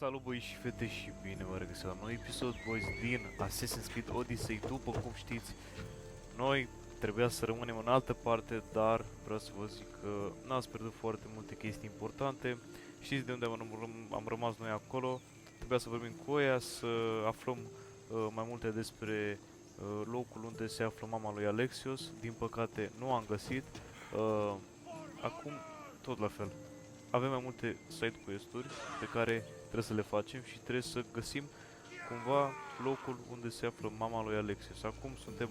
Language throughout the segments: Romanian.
Salut băi și fete și bine vă regăsesc la un nou episod, boys, din Assassin's Creed Odyssey. După cum știți, noi trebuia să rămânem în altă parte, dar vreau să vă zic că n-ați pierdut foarte multe chestii importante. Știți de unde am rămas noi acolo? Trebuia să vorbim cu ea, să aflăm mai multe despre locul unde se află mama lui Alexios. Din păcate nu am găsit. Acum tot la fel. Avem mai multe side quest-uri pe care trebuie să le facem și trebuie să găsim cumva locul unde se află mama lui Alexios. Acum suntem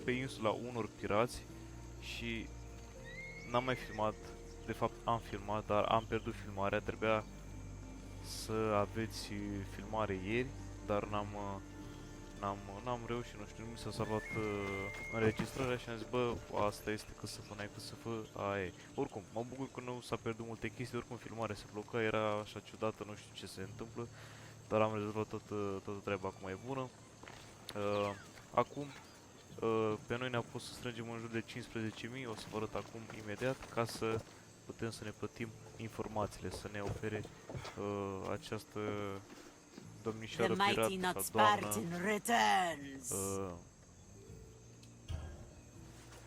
pe insula unor pirați și n-am mai filmat, de fapt am filmat, dar am pierdut filmarea. Trebuia să aveți filmare ieri, dar n-am reușit, nu știu, nu mi s-a salvat înregistrarea și am zis, bă, asta este că să fă, n-ai că să fă, aia e. Oricum, mă bucur că nu s-a pierdut multe chestii, oricum filmarea se bloca, era așa ciudată, nu știu ce se întâmplă, dar am rezolvat toată treaba, acum e bună. Acum, pe noi ne-a pus să strângem în jur de 15.000, o să vă arăt acum imediat, ca să putem să ne plătim informațiile, să ne ofere această domnișoară pirat sau doamnă,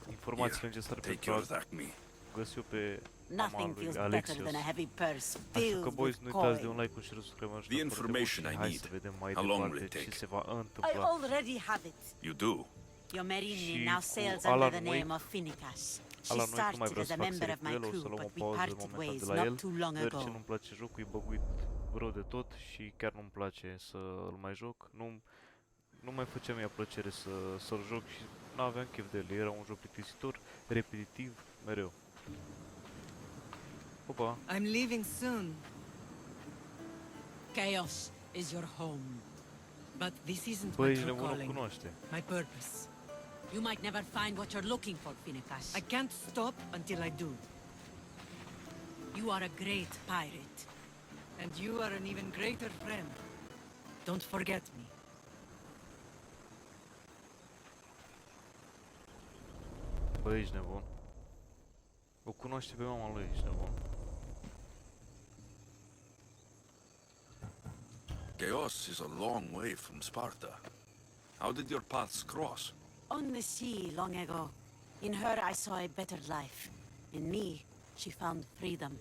informațiile necesare pentru a găsi-o pe mama lui Alexios. Așa că, boys, nu uitați de un like, un share, subscribe, mă ajută foarte mult și hai să vedem mai departe ce se va întâmpla. Your Marini now sails under the name of Finicas. She started as a member of my crew, but we parted ways not too long ago. Nu-mi place jocul, e băguit rău de tot și chiar nu-mi place să îl mai joc. Nu mai făcea mie plăcere să-l joc și n-aveam chef de el. Era un joc plictisitor, repetitiv, mereu. Opa! I'm leaving soon, Chaos is your home. but this isn't Băi, my ești true nebun, nu calling. cunoaște. My purpose. You might never find what you're looking for, Finicas. I can't stop until I do. You are a great pirate. And you are an even greater friend. Don't forget me. Băi, ești nebun. O cunoaște pe mama lui, ești nebun. Chaos is a long way from Sparta. How did your paths cross? On the sea long ago. In her I saw a better life. In me, she found freedom.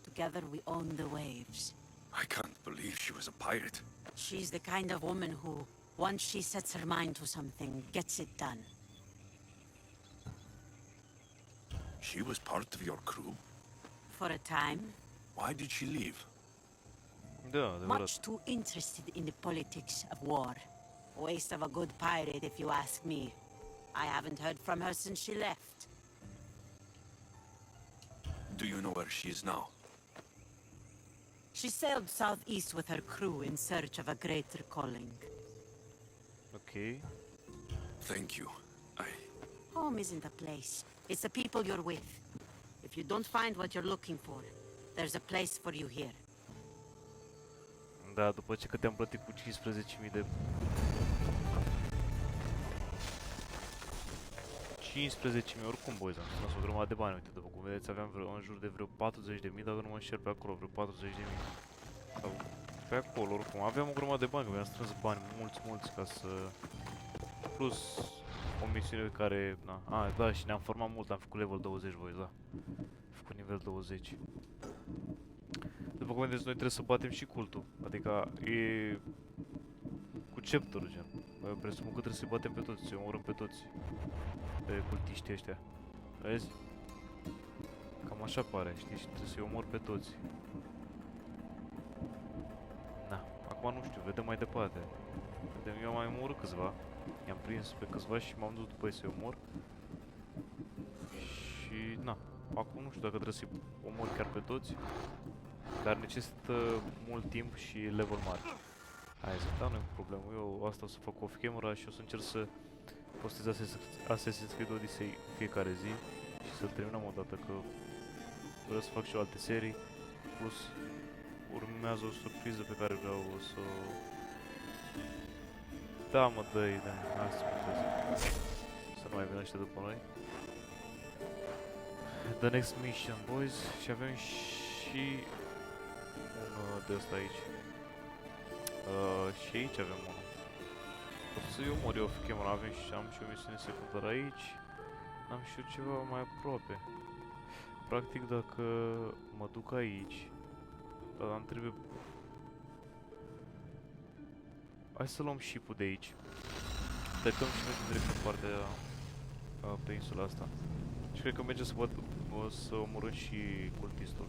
Together we own the waves. I can't believe she was a pirate. She's the kind of woman who, once she sets her mind to something, gets it done. She was part of your crew? For a time, Why did she leave? Da, adevărat. much too interested in the politics of war. Waste of a good pirate, if you ask me. I haven't heard from her since she left. Do you know where she is now? She sailed southeast with her crew in search of a greater calling. Ok. Thank you. Home isn't a place. It's the people you're with. If you don't find what you're looking for, there's a place for you here. Da, după ce că te-am plătit cu 15.000 de... 15.000, oricum, boys, am strâns o grămadă de bani, uite, după cum vedeți, aveam în jur de vreo 40.000, dacă nu mă înșel pe acolo, vreo 40.000. Sau pe acolo, oricum, aveam o grămadă de bani, că mi-am strâns bani mulți, ca să... Plus o misiune pe care, na, da, și ne-am format mult, am făcut level 20, boys, da. Am făcut nivel 20. După cum vedeți, noi trebuie să batem și cultul, adică e cu chapter, gen. Presupun că trebuie să-i batem pe toți, să-i omorâm pe toți, pe cultiștii ăștia. Vezi? Cam așa pare, știi, și trebuie să-i omor pe toți. Na, acum nu știu, vedem mai departe. Vedem, eu am mai omorât câțiva, i-am prins pe câțiva și m-am dus după ei să-i omor. Și, na, acum nu știu dacă trebuie să-i omor chiar pe toți. Dar necesită mult timp și level mare. Hai, zic, da, nu e o problemă. Eu asta o să fac off-camera și o să încerc să postez Assassin's Creed Odyssey fiecare zi și să terminăm odată, că vreau să fac și alte serii. Plus, urmează o surpriză pe care vreau să... Da, mă, dă-i, da, hai să puteți. Să nu mai vină ăștia după noi. The next mission, boys, și avem și de ăsta aici. Și aici avem unul. Pot să-i omor eu off-camera, am și o misiune secundară aici. Am și eu ceva mai aproape. Practic dacă mă duc aici, dar îmi trebuie... Hai să luăm ship-ul de aici. Plecăm și mergem direct în partea pe insula asta. Și cred că merge să omorâm și cultistul.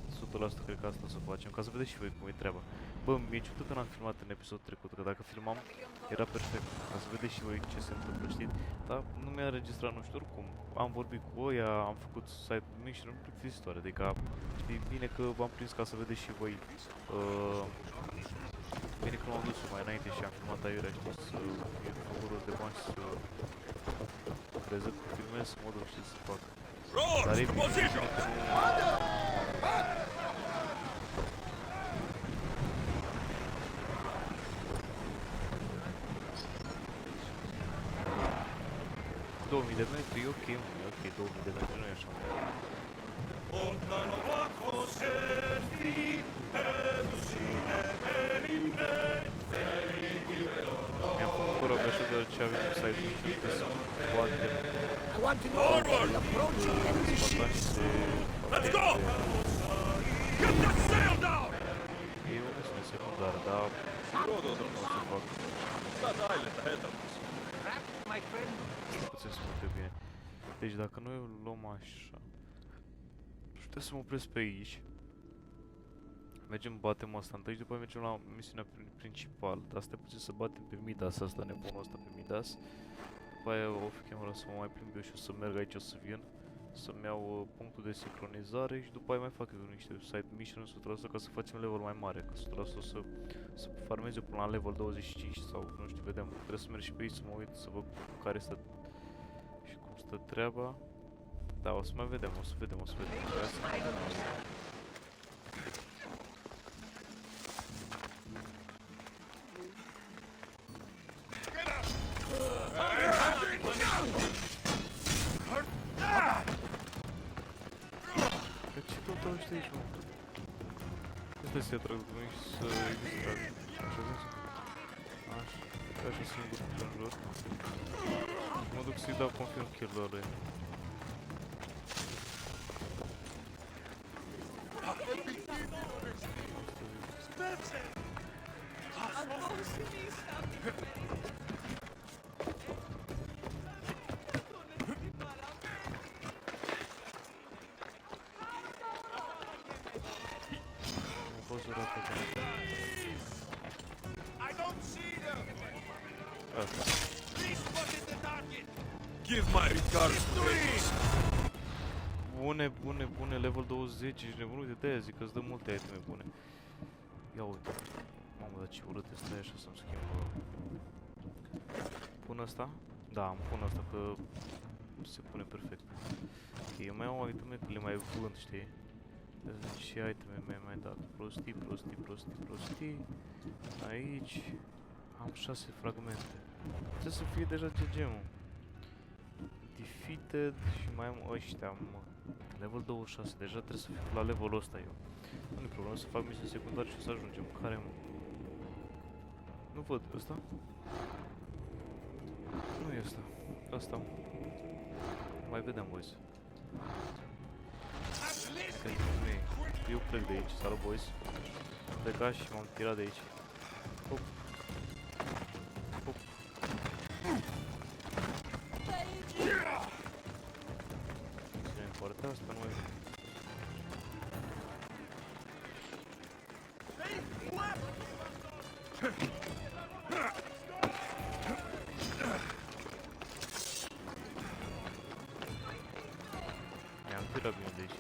100% cred că asta o să facem, ca să vedeți și voi cum e treaba. Bă, mi-e ciudat că n-am filmat în episodul trecut, că dacă filmam era perfect, ca să vedeți și voi ce se întâmplă, știți? Dar nu mi-a înregistrat, nu știu, oricum. Am vorbit cu oia, am făcut site mission, nu plictisitoare, adică știi, bine că v-am prins ca să vedeți și voi. Bine că m-am dus mai înainte și am filmat aiurea, știi, să fie făcururi de bani, să creză că filmez, să mă duc, știi, să fac. Dar e bine că nu... 2000 de metri, e ok, e ok, 2000 de metri nu e așa. Mi-am făcut corabia deoarece avem un site mission că să batem spatani se... Let's go! Get that sail down! E o misiune secundară, dar... Nu o să fac. Puteți să mă uită bine. Deci dacă noi o luăm așa... Puteți să mă opresc pe aici. Mergem, batem asta întâi și după mergem la misiunea principală. Dar stai puțin să batem pe Midas asta, nebunul ăsta pe Midas. După aia off-camera să mă mai plimb eu și o să merg aici, o să vin. Să-mi iau punctul de sincronizare și după aia mai fac eu niște side mission 100% ca să facem level mai mare. Ca 100% să farmez eu până la level 25 sau nu știu, vedem. Trebuie să merg și pe aici să mă uit, să văd care stă și cum stă treaba. Da, o să mai vedem, o să vedem. Ce tot ăștia aici, mă? Stai să-i atrag după mine și să-i distrag. Așa vezi? Așa singur în jur. Mă duc să-i dau confirm kill-ul ălui. Give my regards to Bune, level 20, ești nebun, uite, de-aia zic că-ți dă multe iteme bune. Ia uite. Mamă, dar ce urât este, stai așa să-mi schimb. Pun ăsta? Da, îmi pun ăsta că se pune perfect. Ok, eu mai au iteme că le mai vând, știi? Deci și iteme mi-ai mai dat. Prostii. Aici am 6 fragmente. Trebuie să fie deja GG-mul. Defeated și mai am ăștia, mă. Level 26, deja trebuie să fiu la levelul ăsta eu. Nu e problemă să fac misiuni secundare și o să ajungem. Care, mă? Nu văd, ăsta? Nu e ăsta. Ăsta, mă. Mai vedem, boys. Eu plec de aici, salut, boys. Am plecat și m-am tirat de aici. Hop. Hop. Partea asta nu mai vine. Mi-am tirat bine de aici.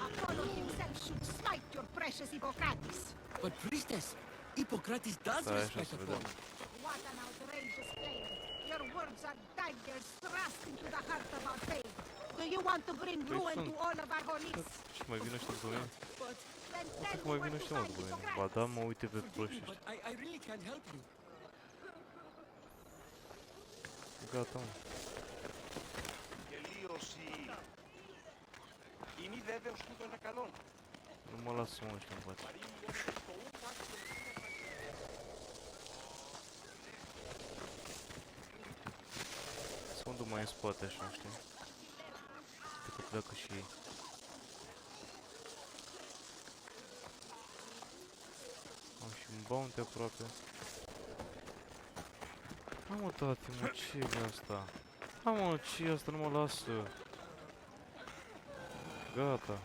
Apollo himself should smite your precious Hippocrates. But priestess, Hippocrates does Stai așa respect să Apollo. vedem. What an outrageous claim. Your words are daggers thrust into the heart of our faith. Do you want to bring ruin to all of our beliefs? Și mai vine ăștia după mine? Then Nu tell știu că me mai what vine to ăștia, mă, find după mine. Hippocrates. Ba da, mă, uite pe proști But ăștia. I really can't help you. Gata, mă. Nu mă lasă mă ăștia în față. Se unde mai în spate așa, știi? Cred că pleacă și ei. Am și un bounty aproape. Mă, tati, mă, ce e asta? Mă, ce e asta? Nu mă lasă. Gata.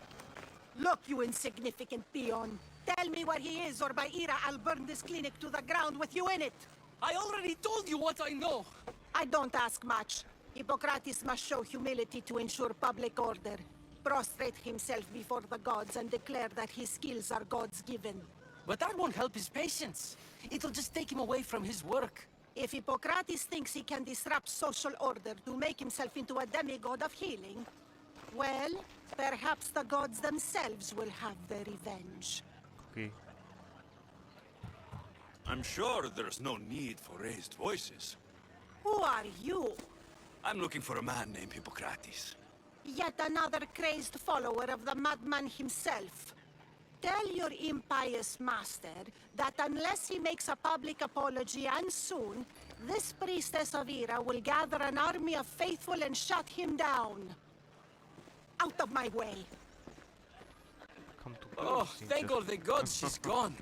Look, you insignificant peon. Tell me where he is, or by Ira, I'll burn this clinic to the ground with you in it. I already told you what I know. I don't ask much. Hippocrates must show humility to ensure public order. Prostrate himself before the gods and declare that his skills are gods given. But that won't help his patients. It'll just take him away from his work. If Hippocrates thinks he can disrupt social order to make himself into a demigod of healing, well, perhaps the gods themselves will have their revenge. Ok. I'm sure there's no need for raised voices. Who are you? I'm looking for a man named Hippocrates. Yet another crazed follower of the madman himself. Tell your impious master that unless he makes a public apology, and soon, this priestess of Ira will gather an army of faithful and shut him down. Out of my way! Cam tu. Oh, thank all the gods she's gone.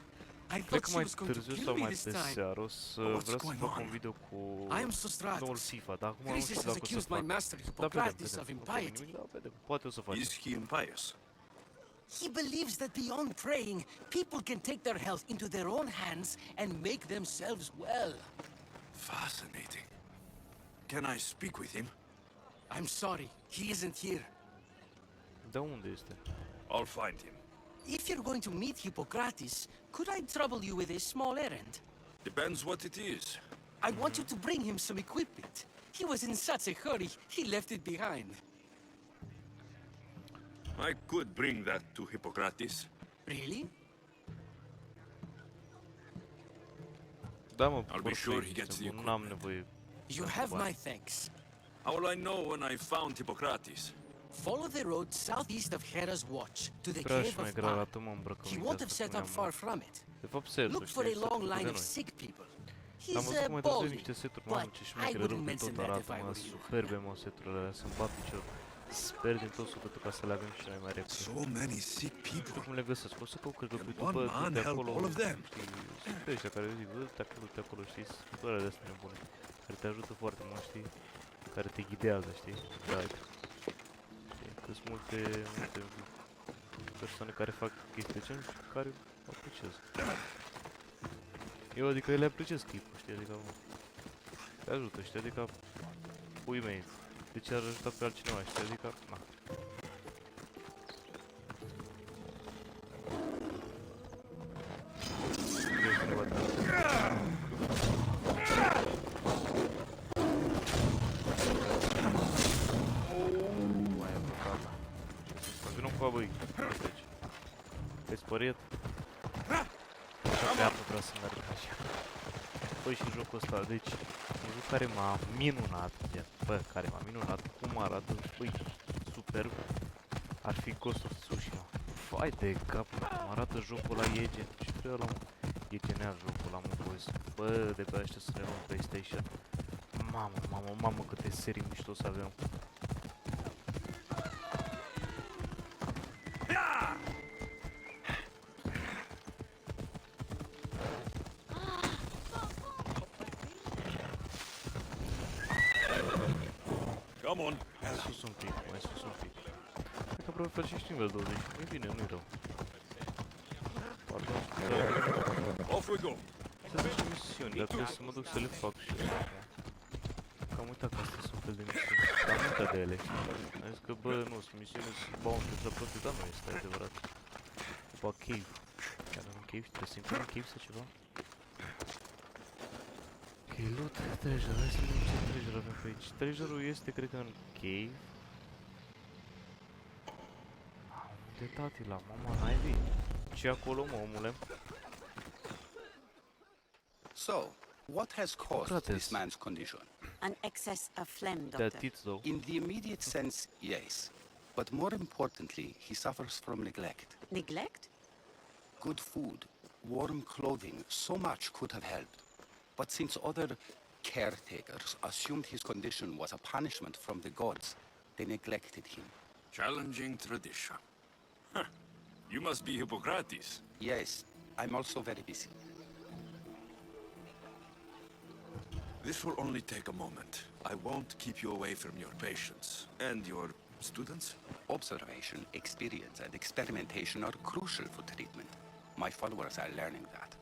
I Cred thought că she mai was going to târziu kill sau me mai this pe time. seară o să What's vreau să going fac on? un video cu I am Sostratus. noul FIFA, dar acum nu Chrysis știu has dacă o să accused my fac. master Dar Hippocrates of vedem, nu impiety. nimic, dar vedem. Poate o să facem. Is he impious? He believes that beyond praying, people can take their health into their own hands and make themselves well. Fascinating. Can I speak with him? I'm sorry, he isn't here. De unde este? I'll find him. If you're going to meet Hippocrates, could I trouble you with a small errand? Depends what it is. I want you to bring him some equipment. He was in such a hurry, he left it behind. I could bring that to Hippocrates. Really? Da, mă, I'll be sure he gets the nu am nevoie. You have my thanks. How will I know when I found Hippocrates? Follow the road southeast of Hera's Watch to the Prea și cave mai of grea Ba. arată, mă, îmbrăcăminte He won't have asta, set cum up ne-am- far from it. De fapt, setul, Look for știi, a long setul line de of noi. sick people. Am He's văzut cum mai târziu balding, niște seturi, mamă, but ce I șmechere, wouldn't rupe mention tot that arată, if I mă, were you. superbe, mă, seturile alea, să-mi bat piciorul. Sper din tot sufletul ca să le avem și noi mai repede. So many sick Nu știu people. cum le găsesc, o să caut, cred că pe Can YouTube, one man de help acolo, all of them? știi, sunt pe ăștia care zic, du-te acolo, știi, scritoarele astea nebune, care te ajută foarte mult, știi, care te ghidează, știi, guide. Știi, că sunt multe persoane care fac chestii de genul și care apreciez. Eu, adică, le apreciez chipul, știi, adică, te ajută, știi, adică, puii mei, de ce ar ajuta pe altcineva, știi, adică, na. Mai e blocat. Mai vină cu băi, aici. Te-ai spăriet? Așa pe apă vreau să merg așa. Băi, și jocul ăsta, deci, un joc care m-a minunat, gen, bă, care m-a minunat, cum arată, băi, superb, ar fi Ghost of Tsushima. Vai de cap, mă, cum arată jocul ăla, e gen, ce vreau ăla, mă? E genial jocul ăla, mă, boys. Bă, de pe aștia să ne luăm PlayStation. Mamă, mamă, mamă, câte serii mișto să avem. Come on. Mai sus un pic, mai sus un pic. Cred că aproape face și nivel 20. E bine, nu-i rău. Pardon, Off we go. să facem misiuni, dar trebuie să mă duc să le fac și eu acum. Că am uitat că astea sunt fel de misiuni. Dar am uitat de ele. Am zis că, bă, nu, sunt misiuni, sunt bounty la toate, dar nu este adevărat. După cave. Chiar în cave, trebuie să intru în cave sau ceva? Ok, loot, treasure, hai să vedem ce treasure avem pe aici. Treasure-ul este, cred că, în cave. Unde tati la mama naibii? Ce acolo, mă, omule? So, what has caused Socrates. this man's condition? An excess of phlegm, Te Doctor. atiți, though. In the immediate sense, yes. But more importantly, he suffers from neglect. Neglect? Good food, warm clothing, so much could have helped. But since other caretakers assumed his condition was a punishment from the gods, they neglected him. Challenging tradition. Huh. You must be Hippocrates. Yes, I'm also very busy. This will only take a moment. I won't keep you away from your patients. And your students? Observation, experience, and experimentation are crucial for treatment. My followers are learning that.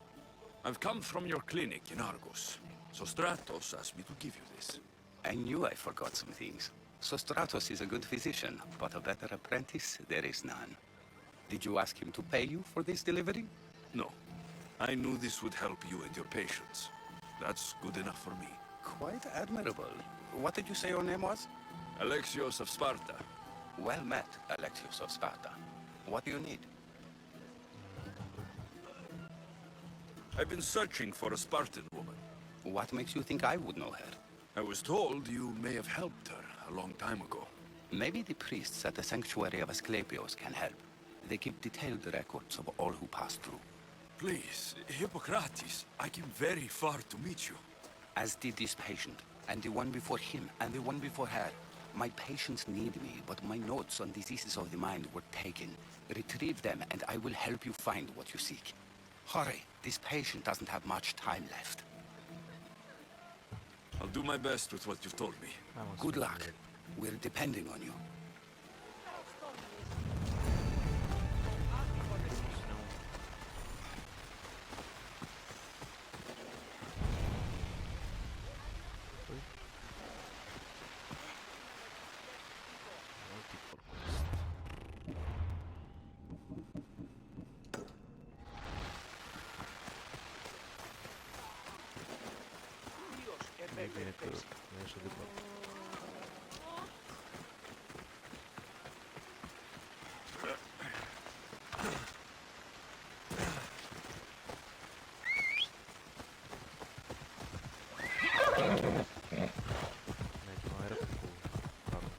I've come from your clinic in Argos. So Stratos asked me to give you this. I knew I forgot some things. Sostratos is a good physician, but a better apprentice there is none. Did you ask him to pay you for this delivery? No. I knew this would help you and your patients. That's good enough for me. Quite admirable. What did you say your name was? Alexios of Sparta. Well met, Alexios of Sparta. What do you need? I've been searching for a Spartan woman. What makes you think I would know her? I was told you may have helped her a long time ago. Maybe the priests at the sanctuary of Asclepios can help. They keep detailed records of all who pass through. Please, Hippocrates, I came very far to meet you. As did this patient, and the one before him, and the one before her. My patients need me, but my notes on diseases of the mind were taken. Retrieve them, and I will help you find what you seek. Hurry, this patient doesn't have much time left. I'll do my best with what you've told me. Good luck. We're depending on you. E bine că nu e așa departe. Mergi mai repede cu carul.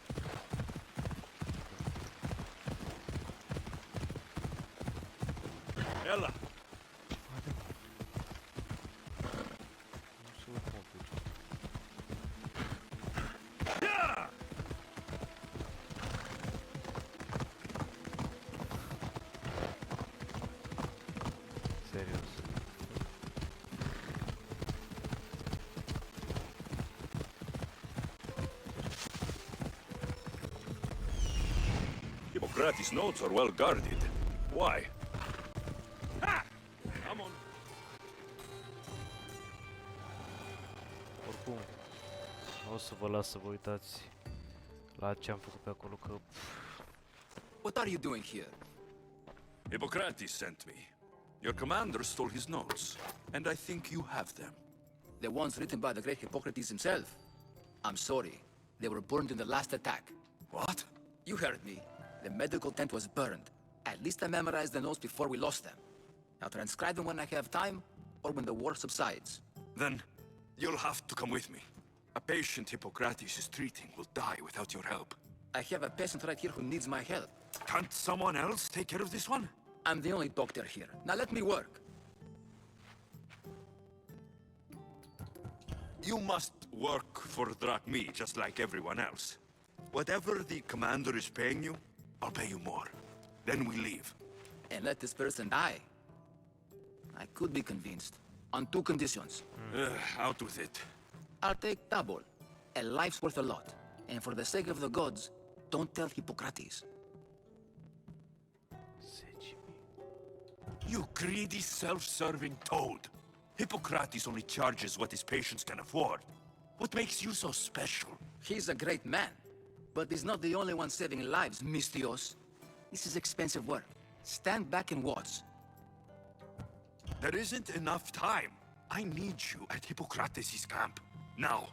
Ella! Nu se văd cum o plece. Serios. Hippocrates' notes are well guarded. Why? Ha! I'm on. Oricum, nu o să vă las să vă uitați la ce am făcut pe acolo, că What are you doing here? Hippocrates sent me. Your commander stole his notes, and I think you have them. The ones written by the great Hippocrates himself. I'm sorry. They were burned in the last attack. What? You heard me. The medical tent was burned. At least I memorized the notes before we lost them. I'll transcribe them when I have time, or when the war subsides. Then you'll have to come with me. A patient Hippocrates is treating will die without your help. I have a patient right here who needs my help. Can't someone else take care of this one? I'm the only doctor here. Now let me work. You must work for drachmi, just like everyone else. Whatever the commander is paying you, I'll pay you more. Then we leave. And let this person die. I could be convinced. On two conditions. Out with it. I'll take double. A life's worth a lot. And for the sake of the gods, don't tell Hippocrates. You greedy, self-serving toad. Hippocrates only charges what his patients can afford. What makes you so special? He's a great man. But he's not the only one saving lives, Mystios. This is expensive work. Stand back and watch. There isn't enough time. I need you at Hippocrates' camp. Now.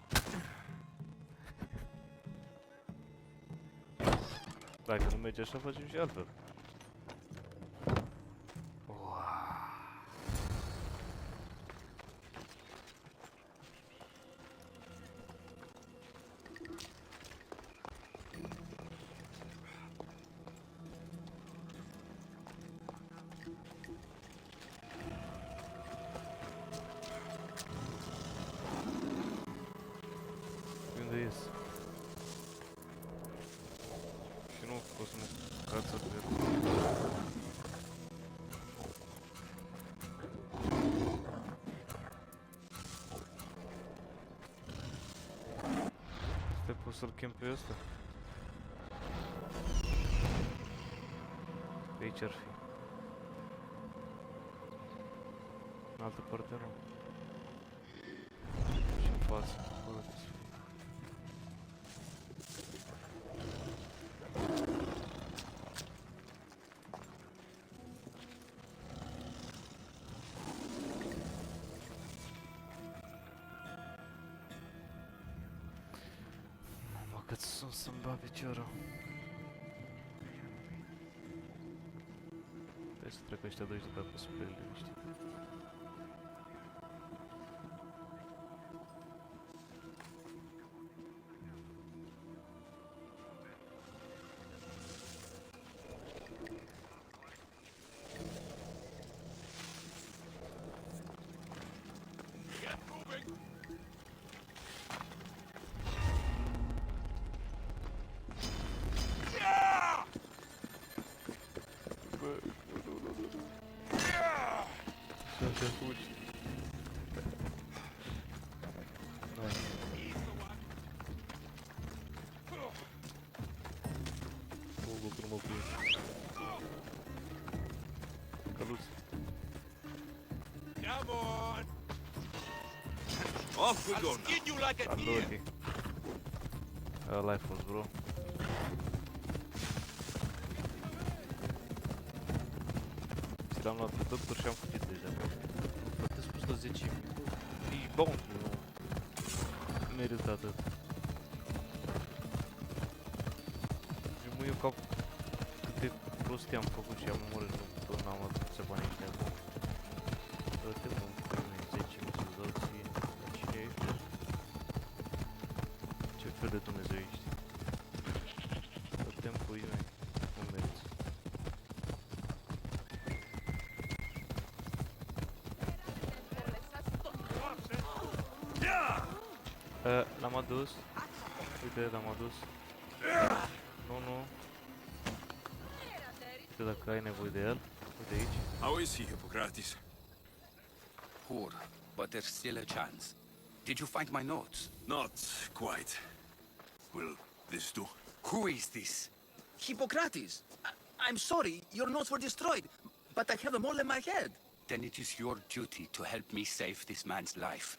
dacă nu merge așa, facem și altfel. să mă cață cu el. Stai, pot să-l chem pe ăsta? Pe aici ar fi. În altă parte nu. Și în față. Acolo trebuie să fie. Mamă, cât sunt să-mi bag piciorul. Trebuie să trec ăștia doi și după aia pot să plec liniștit. Să fugi. Nice. Bă, că nu mă prins. Căluț. Off we go now. Saluti. Ăla ai fost, bro. Ți l-am luat pe doctor și am fugit deja. Nu plătesc 110.000. E bounty, nu merită atât. Și mă, eu ca câte prostii am făcut și am omorât, nu n-am atâția bani ăștia acum. Dă-te, mă, în 10.000 să-ți dau ție. Cine ești? Ce fel de Dumnezeu ești? Dă-te-mi pui mei, nu meriți. L-am adus. Uite, l-am adus. Nu. Uite dacă ai nevoie de el. Uite aici. How is he, Hippocrates? Poor, but there's still a chance. Did you find my notes? Not quite. Will this do? Who is this? Hippocrates! I'm sorry, your notes were destroyed, but I have them all in my head. Then it is your duty to help me save this man's life.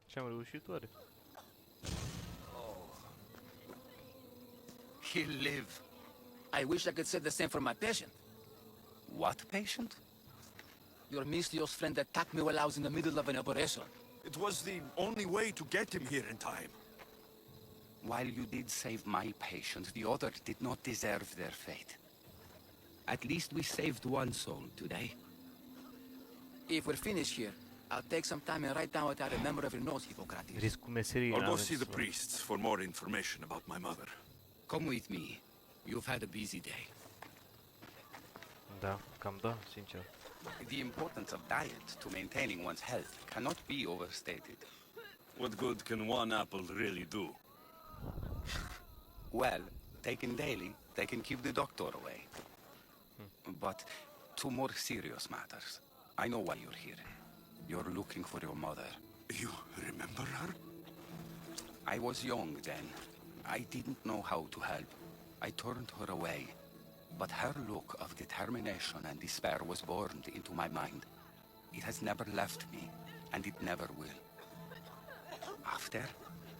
Ce-am reușit oare? He'll live. I wish I could say the same for my patient. What patient? Your mysterious friend attacked me while I was in the middle of an operation. It was the only way to get him here in time. While you did save my patient, the other did not deserve their fate. At least we saved one soul today. If we're finished here, I'll take some time and write down what I remember of your notes, Hippocrates. Riscul meseriei. I'll go n-avem see the să- priests for more information about my mother. Come with me. You've had a busy day. Da, cam da, sincer. The importance of diet to maintaining one's health cannot be overstated. What good can one apple really do? Well, taken daily, they can keep the doctor away. But to more serious matters. I know why you're here. You're looking for your mother. You remember her? I was young then. I didn't know how to help. I turned her away. But her look of determination and despair was burned into my mind. It has never left me, and it never will. After,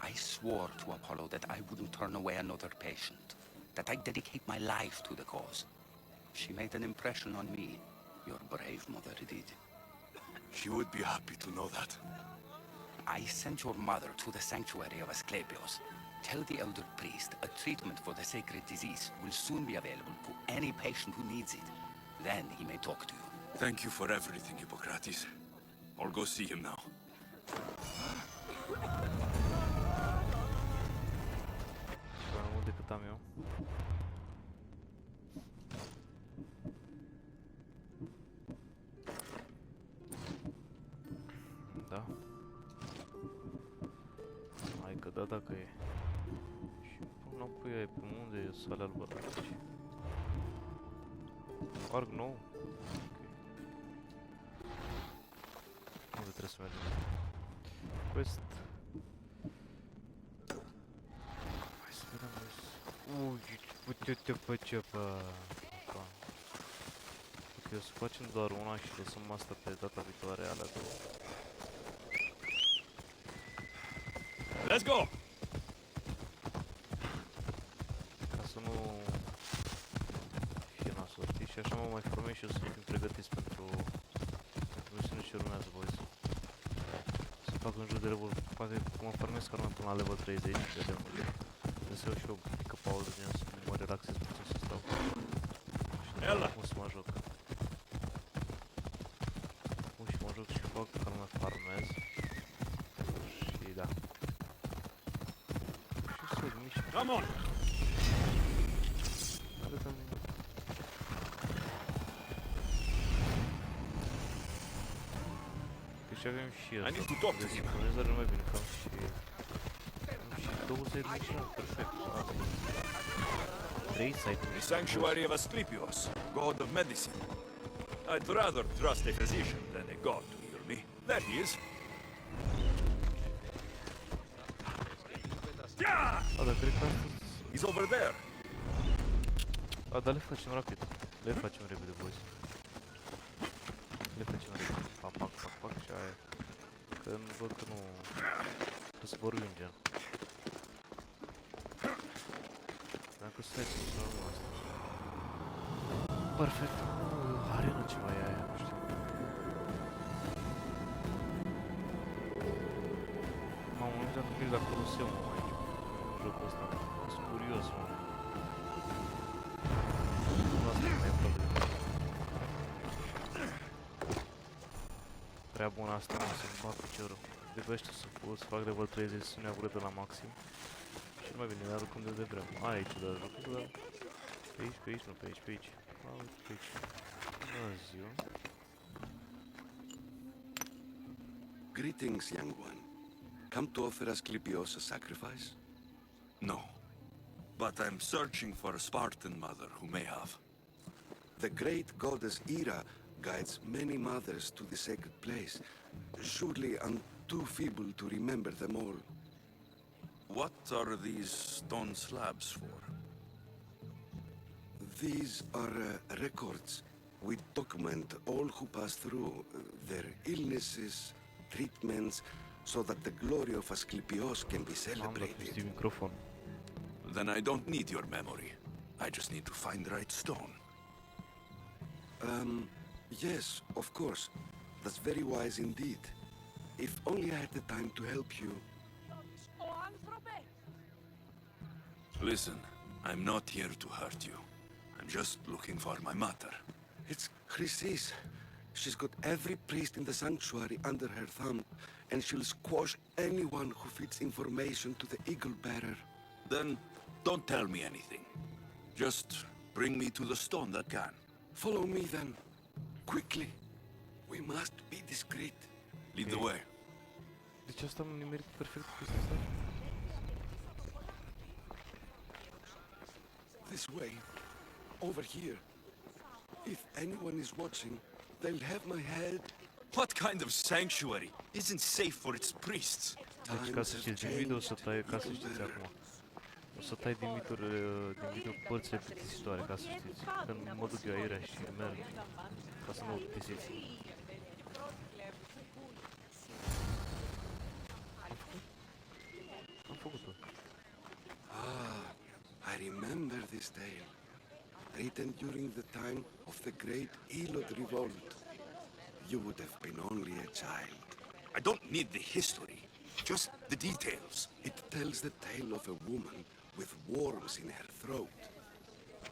I swore to Apollo that I wouldn't turn away another patient, that I'd dedicate my life to the cause. She made an impression on me. Your brave mother did. She would be happy to know that. I sent your mother to the sanctuary of Asclepios. Tell the elder priest a treatment for the sacred disease will soon be available to any patient who needs it. Then he may talk to you. Thank you for everything, Hippocrates. I'll go see him now. Ceva mai mult decât am eu. Da. Hai că Da, dacă e. Și până înapoi aia pe unde e sala albă aici. Arc nou? Ok. Unde trebuie să mergem? Quest. Hai să vedem ui, uite-te pe ce pe... Ok, o să facem doar una și lăsăm asta pe data viitoare, alea două. Let's go! Ca să nu fie nasul, știi? Și așa mă mai formez și o să fim pregătiți pentru misiunea ce urmează, boys. Să fac un jur de level, poate mă formez ca lumea până la level 30 și vedem. Trebuie să iau și o mică pauză din să mă relaxez puțin să stau. Și nu știu cum să mă joc. Cum și mă joc și fac ca lumea farmez. Și da. Și să mișc. Come on! Arătăm. Deci avem și I need asta. to talk to Deci him. sincronez, dar nu mai bine că am și... Am și două side mission perfect. Asta e. 3 side The mission. sanctuary of Asclepios, god of medicine. I'd rather trust a physician than a god to heal me. There he is. Yeah! A, dar cred că astăzi... He's over there. A, dar le facem rapid. Le facem repede, boys. Le facem repede. Pac, pac, pac, pac și aia. Că nu văd că nu... Că să vorbim, gen. Dacă stai să nu urmă asta. Perfect. Arena ceva e aia, nu știu. Mamă, nu știu dacă merg la Colosseum, mă, aici. Jocul ăsta. Sunt curios, mă. Nu asta e mai problem. Prea bună asta, mă, să-mi bag piciorul. De pe ăștia să fac level 30, să ne apură de la maxim. Și mai bine, dar cum de vrem. Aici, dar jocul, dar... Pe aici, pe aici, nu pe aici, pe aici. Uite, pe aici. Bună ziua. Greetings, young one. Come to offer Asclepios a sacrifice? No. But I'm searching for a Spartan mother who may have. The great goddess Ira guides many mothers to the sacred place. Surely I'm too feeble to remember them all. What are these stone slabs for? These are records. We document all who pass through, their illnesses, treatments, so that the glory of Asclepios can be Am dat celebrated. peste microfon. Then I don't need your memory. I just need to find the right stone. Yes, of course. That's very wise indeed. If only I had the time to help you. Listen, I'm not here to hurt you. I'm just looking for my mother. It's Chrysis. She's got every priest in the sanctuary under her thumb, and she'll squash anyone who feeds information to the Eagle Bearer. Then don't tell me anything. Just bring me to the stone that can. Follow me then. Quickly. We must be discreet. Lead the way. Deci asta am nimerit perfect cu asta. This way. Over here. If anyone is watching, they'll have my head. What kind of sanctuary isn't safe for its priests? Deci ca să știți, din video o să tai, ca să știți acum. O să tai din video părți repetițitoare, ca să știți. Când mă duc eu aiurea și merg, ca să nu vă pisiți. Am făcut-o. I remember this tale. Written during the time of the great Elot revolt. You would have been only a child. I don't need the history, just the details. It tells the tale of a woman with worms in her throat.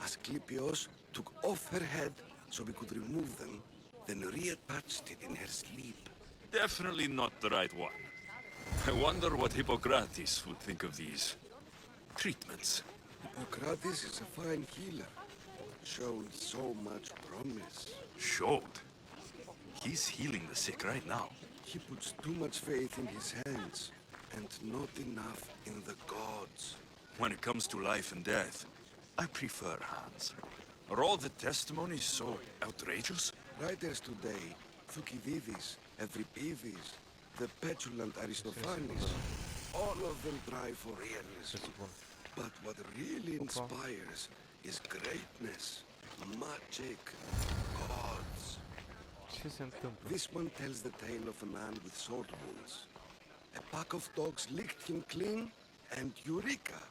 Asclepios took off her head so we could remove them, then reattached it in her sleep. Definitely not the right one. I wonder what Hippocrates would think of these treatments. Hippocrates is a fine healer. Showed so much promise. Showed. He's healing the sick right now. He puts too much faith in his hands and not enough in the gods. When it comes to life and death, I prefer Hans. Are all the testimonies so outrageous? Writers today, Thucydides, Euripides, the petulant Aristophanes, all of them try for realism. But what really inspires is greatness, magic, gods. Ce se întâmplă? This one tells the tale of a man with sword wounds. A pack of dogs licked him clean, and Eureka!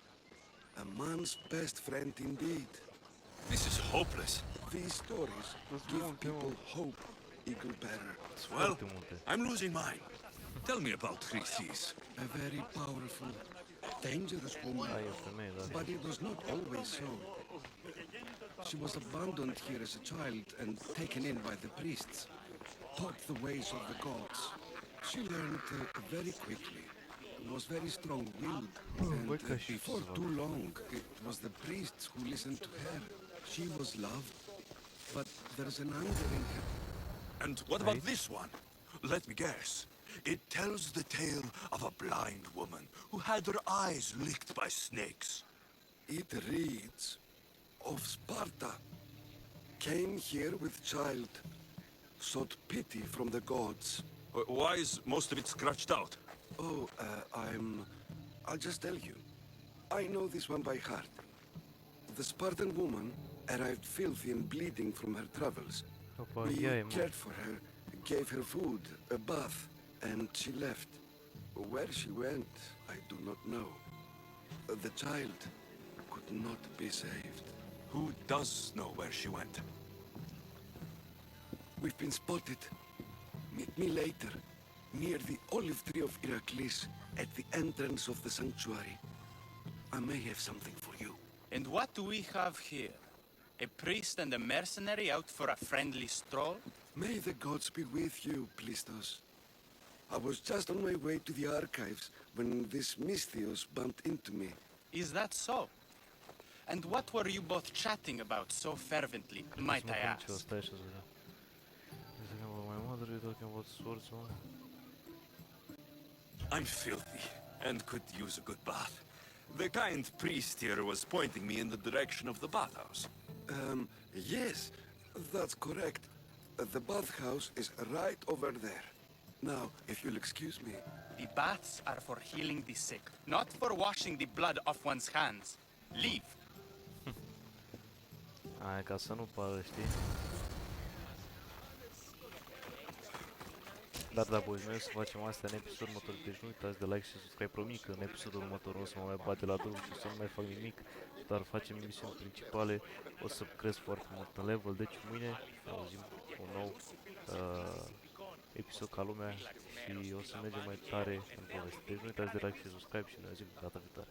A man's best friend indeed. This is hopeless. These stories give people hope, Eagle Bearer. Well, I'm losing mine. Tell me about Chrysis. A very powerful, dangerous woman. Da, e o femeie, da. But it was not always so. She was abandoned here as a child and taken in by the priests, taught the ways of the gods. She learned very quickly, was very strong-willed, and before too long, it was the priests who listened to her. She was loved, but there's an anger in her. And what about this one? Let me guess. It tells the tale of a blind woman who had her eyes licked by snakes. It reads of Sparta. Came here with child, sought pity from the gods. Why is most of it scratched out? Oh, I'll just tell you. I know this one by heart. The Spartan woman arrived filthy and bleeding from her travels. We cared for her, gave her food, a bath, and she left. Where she went, I do not know. The child could not be saved. Who does know where she went? We've been spotted. Meet me later, near the olive tree of Heracles, at the entrance of the sanctuary. I may have something for you. And what do we have here? A priest and a mercenary out for a friendly stroll? May the gods be with you, Plistos. I was just on my way to the archives when this Misthios bumped into me. Is that so? And what were you both chatting about so fervently, might I ask? I'm filthy and could use a good bath. The kind priest here was pointing me in the direction of the bathhouse. Yes, that's correct. The bathhouse is right over there. Now, if you'll excuse me. The baths are for healing the sick, not for washing the blood off one's hands. Leave. Aia ca să nu pară, știi? Dar da, boys, noi o să facem asta în episodul următor, deci nu uitați de like și subscribe. Promit că în episodul următor nu o să mă mai bate la drum și o să nu mai fac nimic, doar facem misiuni principale, o să cresc foarte mult în level, deci mâine auzim un nou episod ca lumea și o să mergem mai tare în poveste. Deci nu uitați de like și subscribe și ne auzim data viitoare.